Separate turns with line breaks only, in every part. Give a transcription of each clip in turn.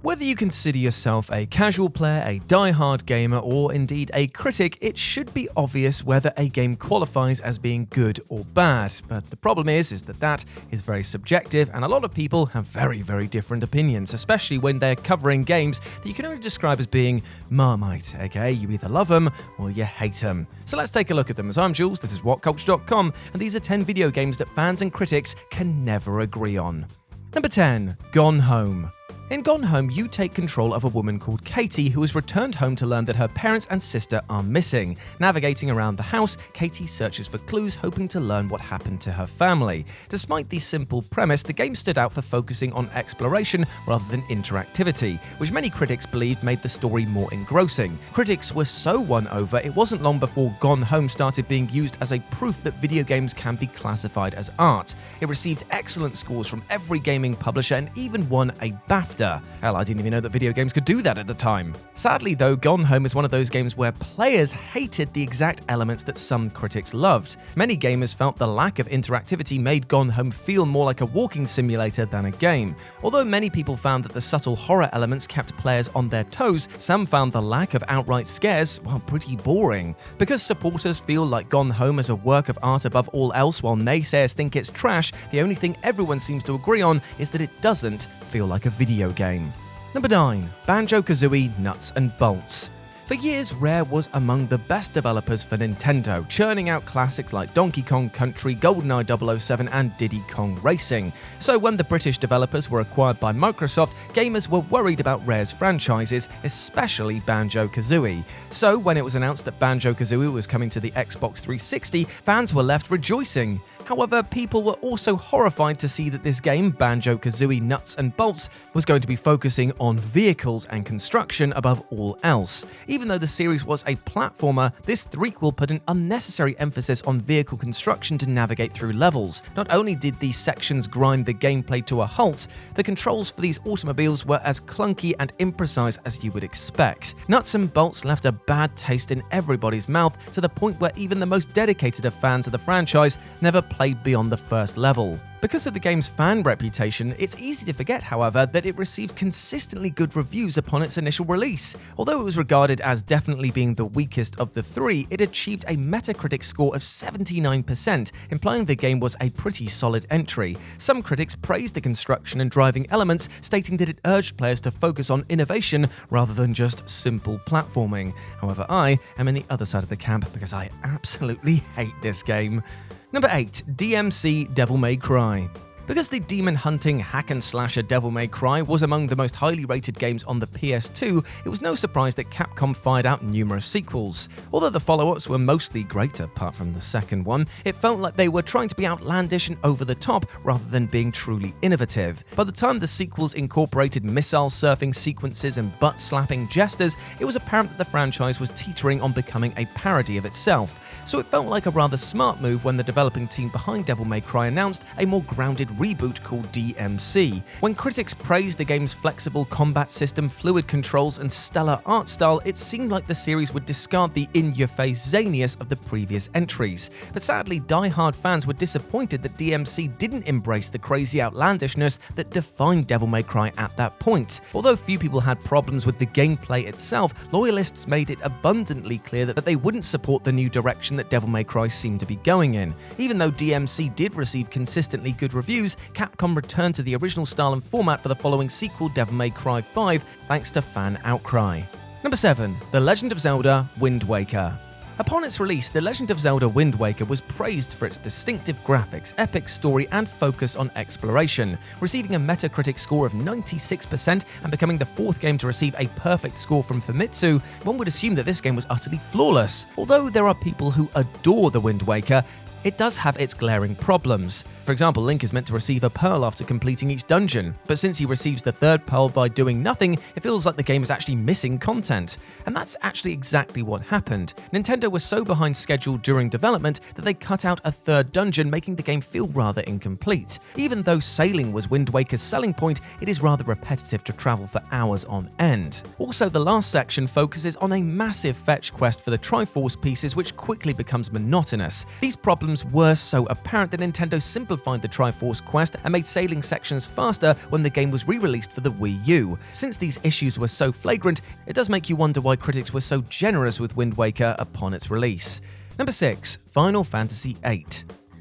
Whether you consider yourself a casual player, a die-hard gamer, or indeed a critic, it should be obvious whether a game qualifies as being good or bad. But the problem is that is very subjective, and a lot of people have very, very different opinions, especially when they're covering games that you can only describe as being Marmite, aka you either love them or you hate them. So let's take a look at them. As I'm Jules, this is WhatCulture.com, and these are 10 video games that fans and critics can never agree on. Number 10, Gone Home. In Gone Home, you take control of a woman called Katie who has returned home to learn that her parents and sister are missing. Navigating around the house, Katie searches for clues, hoping to learn what happened to her family. Despite the simple premise, the game stood out for focusing on exploration rather than interactivity, which many critics believed made the story more engrossing. Critics were so won over, it wasn't long before Gone Home started being used as a proof that video games can be classified as art. It received excellent scores from every gaming publisher and even won a BAFTA. Hell, I didn't even know that video games could do that at the time. Sadly though, Gone Home is one of those games where players hated the exact elements that some critics loved. Many gamers felt the lack of interactivity made Gone Home feel more like a walking simulator than a game. Although many people found that the subtle horror elements kept players on their toes, some found the lack of outright scares, well, pretty boring. Because supporters feel like Gone Home is a work of art above all else while naysayers think it's trash, the only thing everyone seems to agree on is that it doesn't feel like a video game. Number 9, BANJO-KAZOOIE Nuts and Bolts. For years, Rare was among the best developers for Nintendo, churning out classics like Donkey Kong Country, GoldenEye 007, and Diddy Kong Racing. So when the British developers were acquired by Microsoft, gamers were worried about Rare's franchises, especially BANJO-KAZOOIE. So when it was announced that BANJO-KAZOOIE was coming to the Xbox 360, fans were left rejoicing. However, people were also horrified to see that this game, BANJO-KAZOOIE Nuts and Bolts, was going to be focusing on vehicles and construction above all else. Even though the series was a platformer, this threequel put an unnecessary emphasis on vehicle construction to navigate through levels. Not only did these sections grind the gameplay to a halt, the controls for these automobiles were as clunky and imprecise as you would expect. Nuts and Bolts left a bad taste in everybody's mouth to the point where even the most dedicated of fans of the franchise never played beyond the first level. Because of the game's fan reputation, it's easy to forget, however, that it received consistently good reviews upon its initial release. Although it was regarded as definitely being the weakest of the three, it achieved a Metacritic score of 79%, implying the game was a pretty solid entry. Some critics praised the construction and driving elements, stating that it urged players to focus on innovation rather than just simple platforming. However, I am in the other side of the camp because I absolutely hate this game. Number 8, DMC Devil May Cry. Because the demon-hunting hack-and-slasher Devil May Cry was among the most highly rated games on the PS2, it was no surprise that Capcom fired out numerous sequels. Although the follow-ups were mostly great, apart from the second one, it felt like they were trying to be outlandish and over-the-top rather than being truly innovative. By the time the sequels incorporated missile-surfing sequences and butt-slapping jesters, it was apparent that the franchise was teetering on becoming a parody of itself. So it felt like a rather smart move when the developing team behind Devil May Cry announced a more grounded reboot called DMC. When critics praised the game's flexible combat system, fluid controls, and stellar art style, it seemed like the series would discard the in-your-face zaniness of the previous entries. But sadly, die-hard fans were disappointed that DMC didn't embrace the crazy outlandishness that defined Devil May Cry at that point. Although few people had problems with the gameplay itself, loyalists made it abundantly clear that they wouldn't support the new direction that Devil May Cry seemed to be going in. Even though DMC did receive consistently good reviews, Capcom returned to the original style and format for the following sequel, Devil May Cry 5, thanks to fan outcry. Number 7, The Legend of Zelda Wind Waker. Upon its release, The Legend of Zelda Wind Waker was praised for its distinctive graphics, epic story, and focus on exploration, receiving a Metacritic score of 96% and becoming the fourth game to receive a perfect score from Famitsu. One would assume that this game was utterly flawless. Although there are people who adore The Wind Waker, it does have its glaring problems. For example, Link is meant to receive a pearl after completing each dungeon, but since he receives the third pearl by doing nothing, it feels like the game is actually missing content. And that's actually exactly what happened. Nintendo was so behind schedule during development that they cut out a third dungeon, making the game feel rather incomplete. Even though sailing was Wind Waker's selling point, it is rather repetitive to travel for hours on end. Also, the last section focuses on a massive fetch quest for the Triforce pieces, which quickly becomes monotonous. These problems problems were so apparent that Nintendo simplified the Triforce quest and made sailing sections faster when the game was re-released for the Wii U. Since these issues were so flagrant, it does make you wonder why critics were so generous with Wind Waker upon its release. Number 6. Final Fantasy VIII.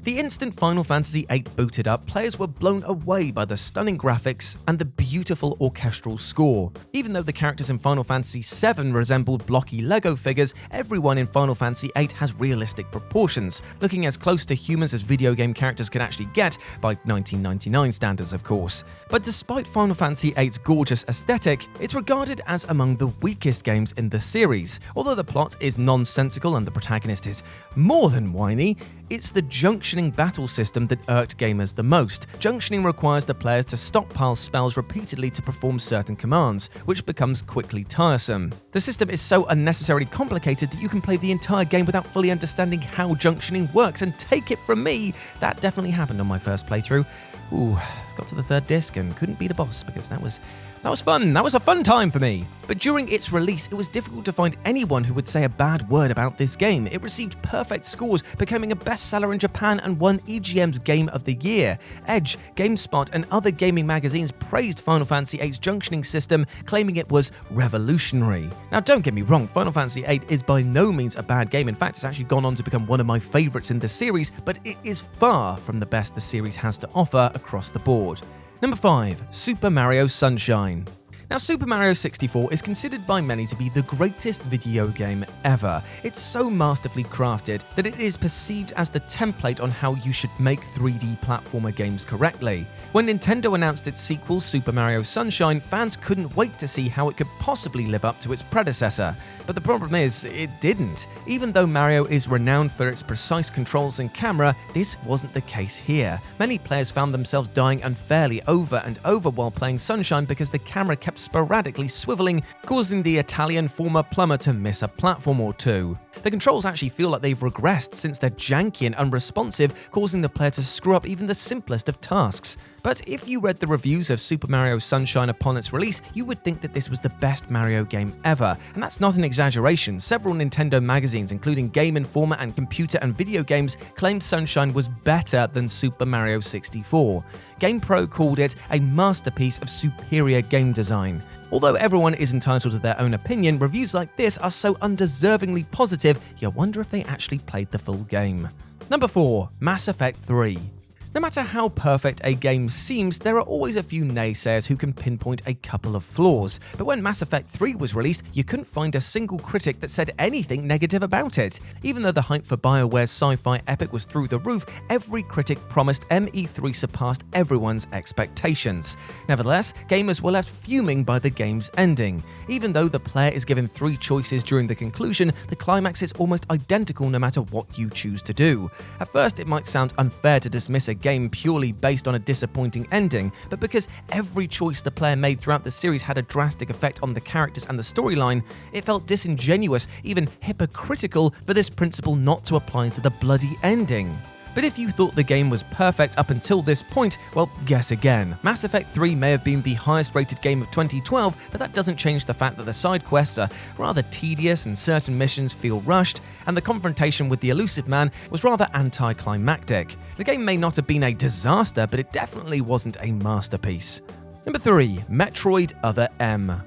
The instant Final Fantasy VIII booted up, players were blown away by the stunning graphics and the beautiful orchestral score. Even though the characters in Final Fantasy VII resembled blocky Lego figures, everyone in Final Fantasy VIII has realistic proportions, looking as close to humans as video game characters could actually get, by 1999 standards of course. But despite Final Fantasy VIII's gorgeous aesthetic, it's regarded as among the weakest games in the series. Although the plot is nonsensical and the protagonist is more than whiny, it's the junctioning battle system that irked gamers the most. Junctioning requires the players to stockpile spells repeatedly to perform certain commands, which becomes quickly tiresome. The system is so unnecessarily complicated that you can play the entire game without fully understanding how junctioning works, and take it from me, that definitely happened on my first playthrough. Ooh, got to the third disc and couldn't beat a boss because that was fun. That was a fun time for me. But during its release, it was difficult to find anyone who would say a bad word about this game. It received perfect scores, becoming a bestseller in Japan and won EGM's Game of the Year. Edge, GameSpot, and other gaming magazines praised Final Fantasy VIII's junctioning system, claiming it was revolutionary. Now, don't get me wrong, Final Fantasy VIII is by no means a bad game. In fact, it's actually gone on to become one of my favorites in the series, but it is far from the best the series has to offer across the board. Number 5. Super Mario Sunshine. Now, Super Mario 64 is considered by many to be the greatest video game ever. It's so masterfully crafted that it is perceived as the template on how you should make 3D platformer games correctly. When Nintendo announced its sequel, Super Mario Sunshine, fans couldn't wait to see how it could possibly live up to its predecessor. But the problem is, it didn't. Even though Mario is renowned for its precise controls and camera, this wasn't the case here. Many players found themselves dying unfairly over and over while playing Sunshine because the camera kept sporadically swiveling, causing the Italian former plumber to miss a platform or two. The controls actually feel like they've regressed since they're janky and unresponsive, causing the player to screw up even the simplest of tasks. But if you read the reviews of Super Mario Sunshine upon its release, you would think that this was the best Mario game ever. And that's not an exaggeration. Several Nintendo magazines, including Game Informer and Computer and Video Games, claimed Sunshine was better than Super Mario 64. GamePro called it a masterpiece of superior game design. Although everyone is entitled to their own opinion, reviews like this are so undeservingly positive, you wonder if they actually played the full game. Number 4. Mass Effect 3. No matter how perfect a game seems, there are always a few naysayers who can pinpoint a couple of flaws. But when Mass Effect 3 was released, you couldn't find a single critic that said anything negative about it. Even though the hype for BioWare's sci-fi epic was through the roof, every critic promised ME3 surpassed everyone's expectations. Nevertheless, gamers were left fuming by the game's ending. Even though the player is given 3 choices during the conclusion, the climax is almost identical no matter what you choose to do. At first, it might sound unfair to dismiss a game purely based on a disappointing ending, but because every choice the player made throughout the series had a drastic effect on the characters and the storyline, it felt disingenuous, even hypocritical, for this principle not to apply to the bloody ending. But if you thought the game was perfect up until this point, well, guess again. Mass Effect 3 may have been the highest rated game of 2012, but that doesn't change the fact that the side quests are rather tedious and certain missions feel rushed, and the confrontation with the elusive man was rather anticlimactic. The game may not have been a disaster, but it definitely wasn't a masterpiece. Number 3. Metroid Other M.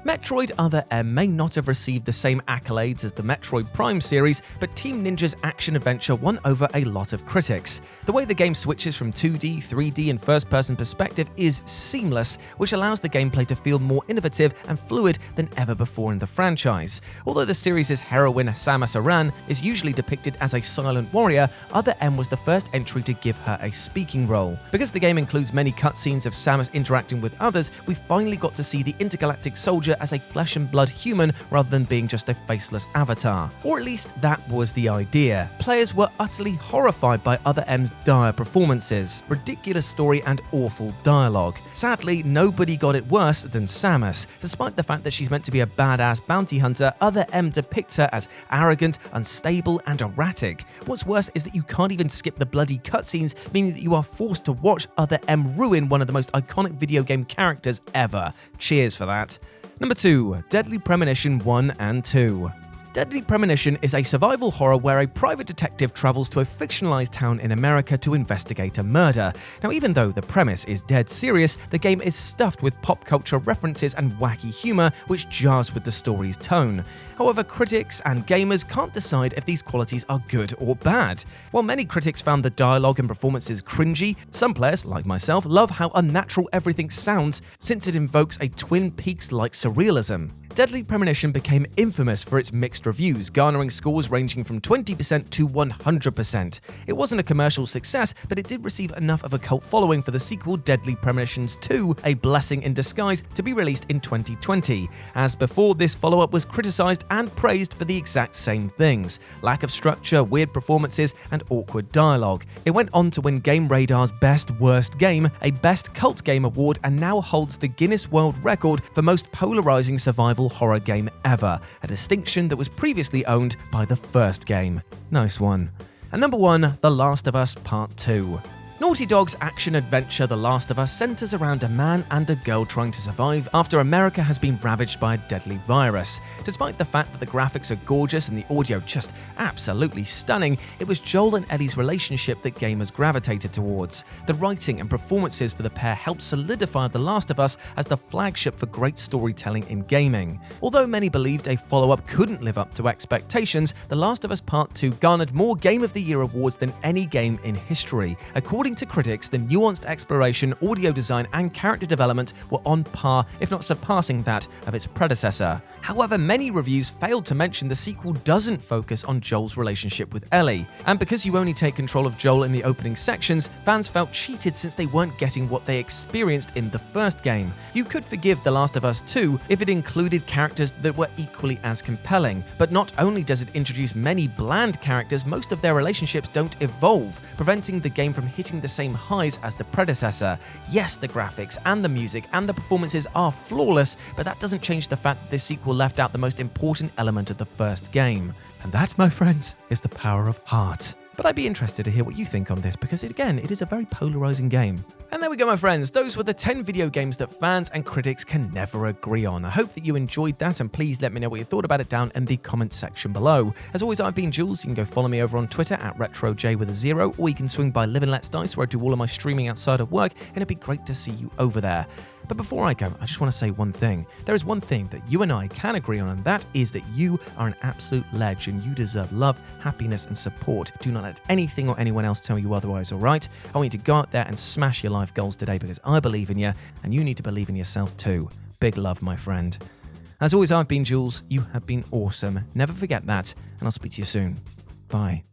Metroid Other M may not have received the same accolades as the Metroid Prime series, but Team Ninja's action-adventure won over a lot of critics. The way the game switches from 2D, 3D, and first-person perspective is seamless, which allows the gameplay to feel more innovative and fluid than ever before in the franchise. Although the series' heroine Samus Aran is usually depicted as a silent warrior, Other M was the first entry to give her a speaking role. Because the game includes many cutscenes of Samus interacting with others, we finally got to see the intergalactic soldier as a flesh and blood human rather than being just a faceless avatar. Or at least that was the idea. Players were utterly horrified by Other M's dire performances, ridiculous story and awful dialogue. Sadly, nobody got it worse than Samus. Despite the fact that she's meant to be a badass bounty hunter, Other M depicts her as arrogant, unstable and erratic. What's worse is that you can't even skip the bloody cutscenes, meaning that you are forced to watch Other M ruin one of the most iconic video game characters ever. Cheers for that. Number 2. Deadly Premonition 1 and 2. Deadly Premonition is a survival horror where a private detective travels to a fictionalized town in America to investigate a murder. Now, even though the premise is dead serious, the game is stuffed with pop culture references and wacky humor, which jars with the story's tone. However, critics and gamers can't decide if these qualities are good or bad. While many critics found the dialogue and performances cringy, some players, like myself, love how unnatural everything sounds since it invokes a Twin Peaks-like surrealism. Deadly Premonition became infamous for its mixed reviews, garnering scores ranging from 20% to 100%. It wasn't a commercial success, but it did receive enough of a cult following for the sequel Deadly Premonitions 2, A Blessing in Disguise, to be released in 2020. As before, this follow-up was criticized and praised for the exact same things: lack of structure, weird performances, and awkward dialogue. It went on to win Game Radar's Best Worst Game, a Best Cult Game award, and now holds the Guinness World Record for most polarizing survival horror game ever, a distinction that was previously owned by the first game. Nice one. And number 1, The Last of Us Part 2. Naughty Dog's action-adventure The Last of Us centers around a man and a girl trying to survive after America has been ravaged by a deadly virus. Despite the fact that the graphics are gorgeous and the audio just absolutely stunning, it was Joel and Ellie's relationship that gamers gravitated towards. The writing and performances for the pair helped solidify The Last of Us as the flagship for great storytelling in gaming. Although many believed a follow-up couldn't live up to expectations, The Last of Us Part 2 garnered more Game of the Year awards than any game in history. According to critics, the nuanced exploration, audio design, and character development were on par, if not surpassing that of its predecessor. However, many reviews failed to mention the sequel doesn't focus on Joel's relationship with Ellie. And because you only take control of Joel in the opening sections, fans felt cheated since they weren't getting what they experienced in the first game. You could forgive The Last of Us 2 if it included characters that were equally as compelling, but not only does it introduce many bland characters, most of their relationships don't evolve, preventing the game from hitting the same highs as the predecessor. Yes, the graphics and the music and the performances are flawless, but that doesn't change the fact that this sequel left out the most important element of the first game. And that, my friends, is the power of heart. But I'd be interested to hear what you think on this, because it is a very polarizing game. And there we go, my friends. Those were the 10 video games that fans and critics can never agree on. I hope that you enjoyed that, and please let me know what you thought about it down in the comments section below. As always, I've been Jules. You can go follow me over on Twitter at RetroJ with a 0, or you can swing by Live and Let's Dice, where I do all of my streaming outside of work, and it'd be great to see you over there. But before I go, I just want to say one thing. There is one thing that you and I can agree on, and that is that you are an absolute ledge and you deserve love, happiness, and support. Do not let anything or anyone else tell you otherwise, alright? I want you to go out there and smash your life goals today, because I believe in you, and you need to believe in yourself too. Big love, my friend. As always, I've been Jules. You have been awesome. Never forget that, and I'll speak to you soon. Bye.